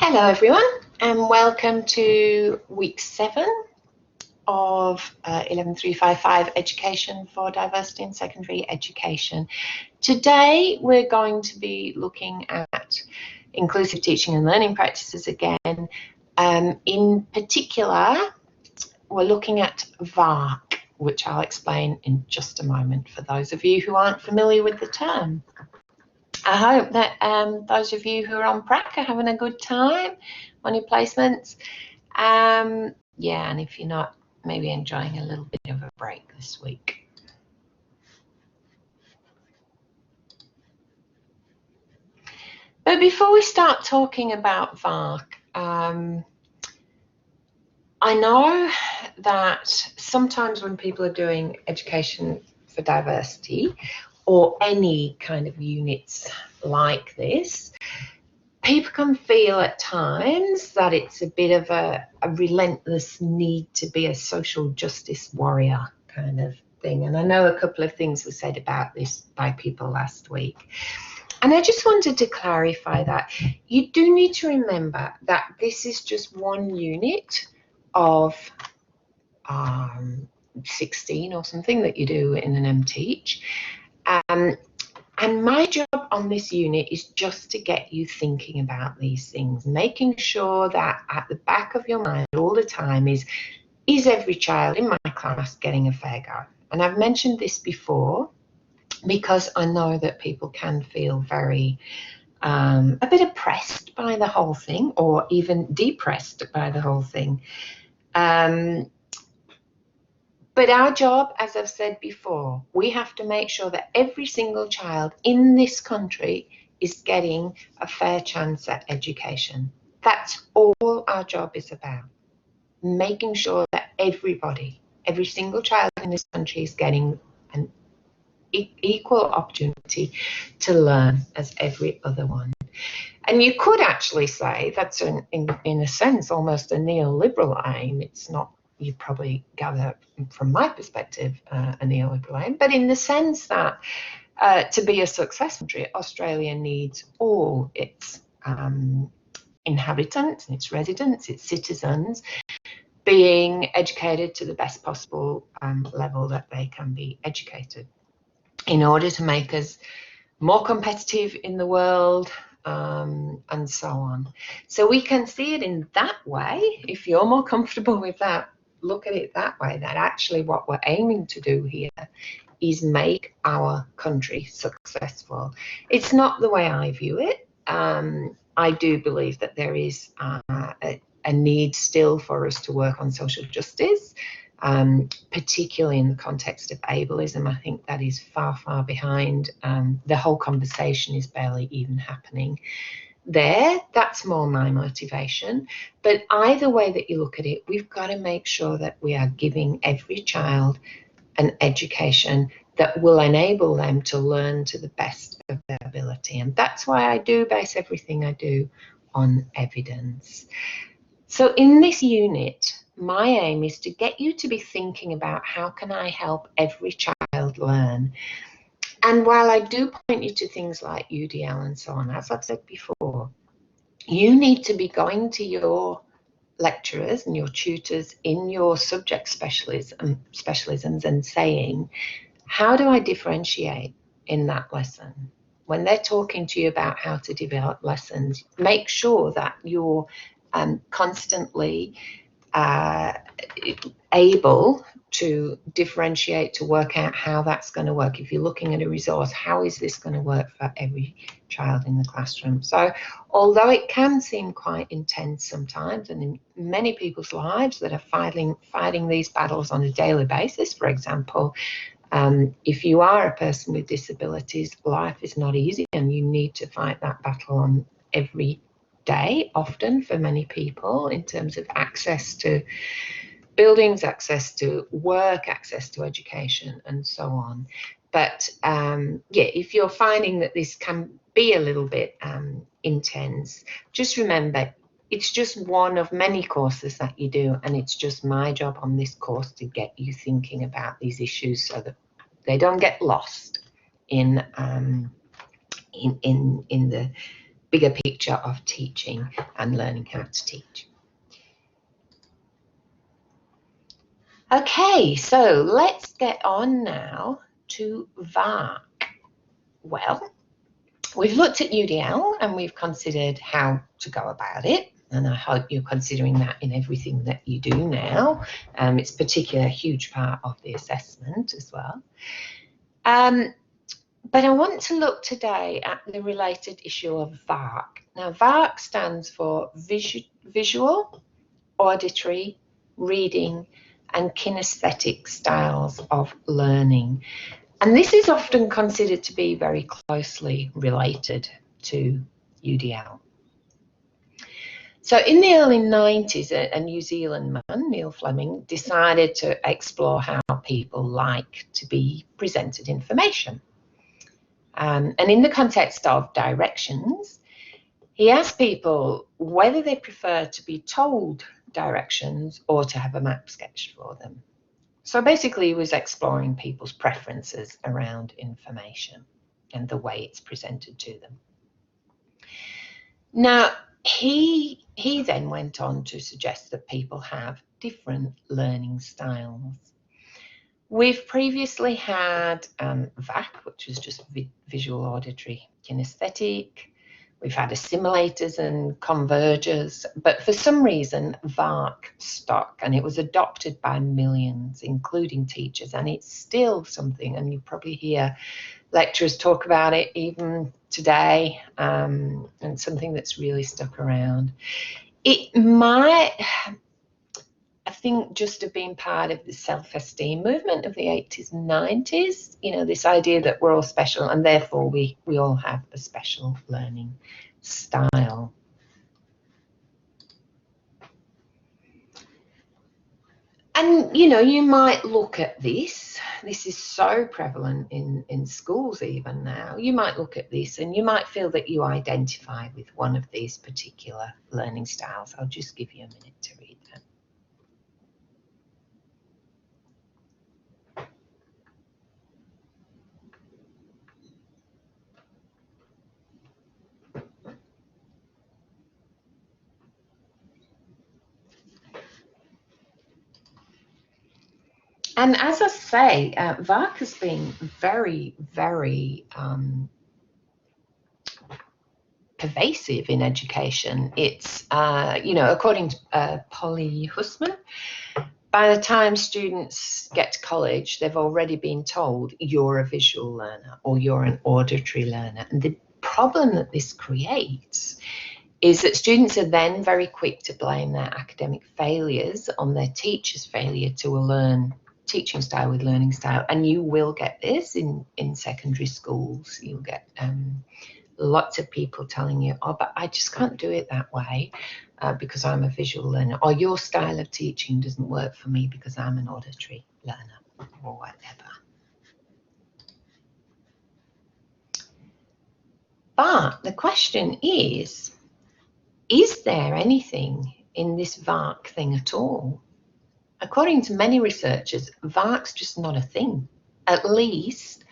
Hello everyone and welcome to week 7 of 11355 Education for Diversity in Secondary Education. Today we're going to be looking at inclusive teaching and learning practices again. In particular, we're looking at VARK, which I'll explain in just a moment for those of you who aren't familiar with the term. I hope that those of you who are on prac are having a good time on your placements. Yeah, and if you're not, maybe enjoying a little bit of a break this week. But before we start talking about VARK, I know that sometimes when people are doing education for diversity or any kind of units like this, people can feel at times that it's a bit of a relentless need to be a social justice warrior kind of thing. And I know a couple of things were said about this by people last week. And I just wanted to clarify that you do need to remember that this is just one unit of 16 or something that you do in an MTeach. And my job on this unit is just to get you thinking about these things, making sure that at the back of your mind all the time is every child in my class getting a fair go? And I've mentioned this before because I know that people can feel very a bit oppressed by the whole thing, or even depressed by the whole thing. But our job, as I've said before, we have to make sure that every single child in this country is getting a fair chance at education. That's all our job is about. Making sure that everybody, every single child in this country is getting an equal opportunity to learn as every other one. And you could actually say that's, in a sense, almost a neoliberal aim. It's not, you probably gather from my perspective, a neoliberal aim, but in the sense that to be a successful country, Australia needs all its inhabitants, its residents, its citizens being educated to the best possible level that they can be educated in order to make us more competitive in the world, and so on. So we can see it in that way. If you're more comfortable with that, look at it that way, that actually what we're aiming to do here is make our country successful. It's not the way I view it. I do believe that there is a need still for us to work on social justice, particularly in the context of ableism. I think that is far, far behind. The whole conversation is barely even happening there. That's more my motivation. But either way that you look at it, we've got to make sure that we are giving every child an education that will enable them to learn to the best of their ability. And that's why I do base everything I do on evidence. So in this unit, my aim is to get you to be thinking about how can I help every child learn. And while I do point you to things like UDL and so on, as I've said before, you need to be going to your lecturers and your tutors in your subject specialisms and saying, how do I differentiate in that lesson? When they're talking to you about how to develop lessons, make sure that you're constantly able to differentiate, to work out how that's going to work. If you're looking at a resource, how is this going to work for every child in the classroom? So although it can seem quite intense sometimes, and in many people's lives that are fighting these battles on a daily basis, for example, if you are a person with disabilities, life is not easy and you need to fight that battle on every day, often for many people, in terms of access to buildings, access to work, access to education, and so on. But yeah, if you're finding that this can be a little bit intense, just remember it's just one of many courses that you do, and it's just my job on this course to get you thinking about these issues so that they don't get lost in the bigger picture of teaching and learning how to teach. Okay, so let's get on now to VARK. Well, we've looked at UDL and we've considered how to go about it, and I hope you're considering that in everything that you do now. It's particularly a huge part of the assessment as well. But I want to look today at the related issue of VARK. Now, VARK stands for visual, auditory, reading, and kinesthetic styles of learning. And this is often considered to be very closely related to UDL. So in the early 90s, a New Zealand man, Neil Fleming, decided to explore how people like to be presented information. And in the context of directions, he asked people whether they prefer to be told directions or to have a map sketched for them. So basically, he was exploring people's preferences around information and the way it's presented to them. Now, he then went on to suggest that people have different learning styles. We've previously had VAK, which was just visual, auditory, kinesthetic. We've had assimilators and convergers, but for some reason, VARK stuck, and it was adopted by millions, including teachers, and it's still something, and you probably hear lecturers talk about it even today, and something that's really stuck around. It might, I think, just have been part of the self-esteem movement of the 80s and 90s, you know, this idea that we're all special and therefore we all have a special learning style. And, you know, you might look at this is so prevalent in schools even now. You might look at this and you might feel that you identify with one of these particular learning styles. I'll just give you a minute to read that. And as I say, VARK has been very, very pervasive in education. It's, you know, according to Polly Hussman, by the time students get to college, they've already been told you're a visual learner or you're an auditory learner. And the problem that this creates is that students are then very quick to blame their academic failures on their teacher's failure to learn teaching style with learning style. And you will get this in secondary schools. You'll get lots of people telling you, oh, but I just can't do it that way because I'm a visual learner, or your style of teaching doesn't work for me because I'm an auditory learner, or whatever. But the question is there anything in this VARK thing at all? According to many researchers, VARK's just not a thing, at least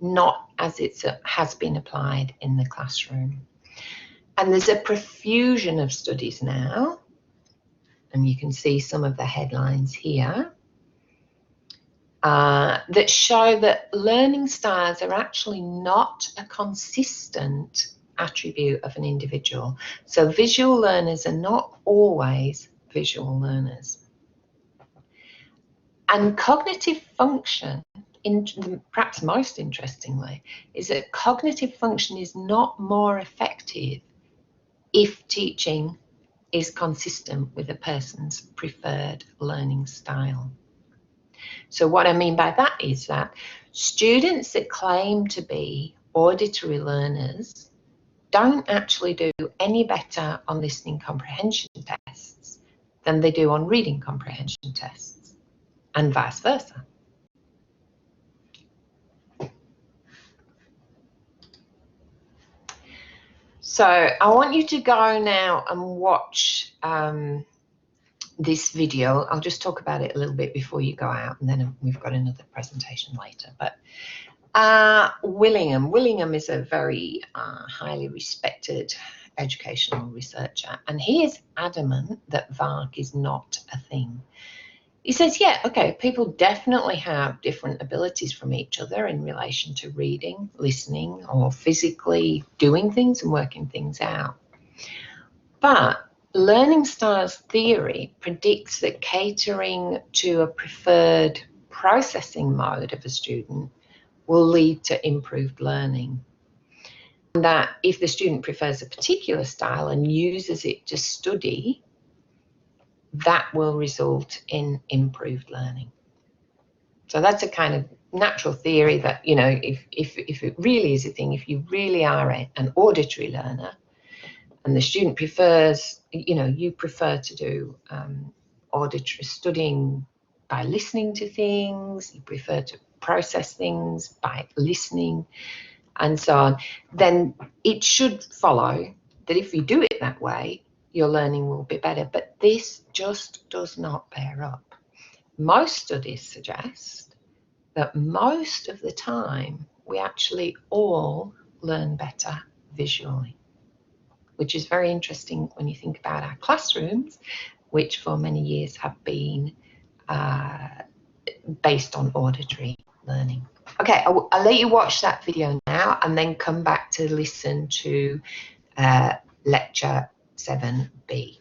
not as it has been applied in the classroom. And there's a profusion of studies now, and you can see some of the headlines here, that show that learning styles are actually not a consistent attribute of an individual. So visual learners are not always visual learners. And cognitive function, perhaps most interestingly, is that cognitive function is not more effective if teaching is consistent with a person's preferred learning style. So what I mean by that is that students that claim to be auditory learners don't actually do any better on listening comprehension tests than they do on reading comprehension tests, and vice versa. So I want you to go now and watch this video. I'll just talk about it a little bit before you go out, and then we've got another presentation later. But Willingham is a very highly respected educational researcher, and he is adamant that VARK is not a thing. He says, yeah, okay, people definitely have different abilities from each other in relation to reading, listening, or physically doing things and working things out. But learning styles theory predicts that catering to a preferred processing mode of a student will lead to improved learning. And that if the student prefers a particular style and uses it to study, that will result in improved learning. So that's a kind of natural theory that, you know, if it really is a thing, if you really are an auditory learner and the student prefers, you know, you prefer to do auditory studying by listening to things, you prefer to process things by listening and so on, then it should follow that if you do it that way, your learning will be better. But this just does not bear up. Most studies suggest that most of the time we actually all learn better visually, which is very interesting when you think about our classrooms, which for many years have been based on auditory learning. Okay, I'll let you watch that video now and then come back to listen to lecture 7B.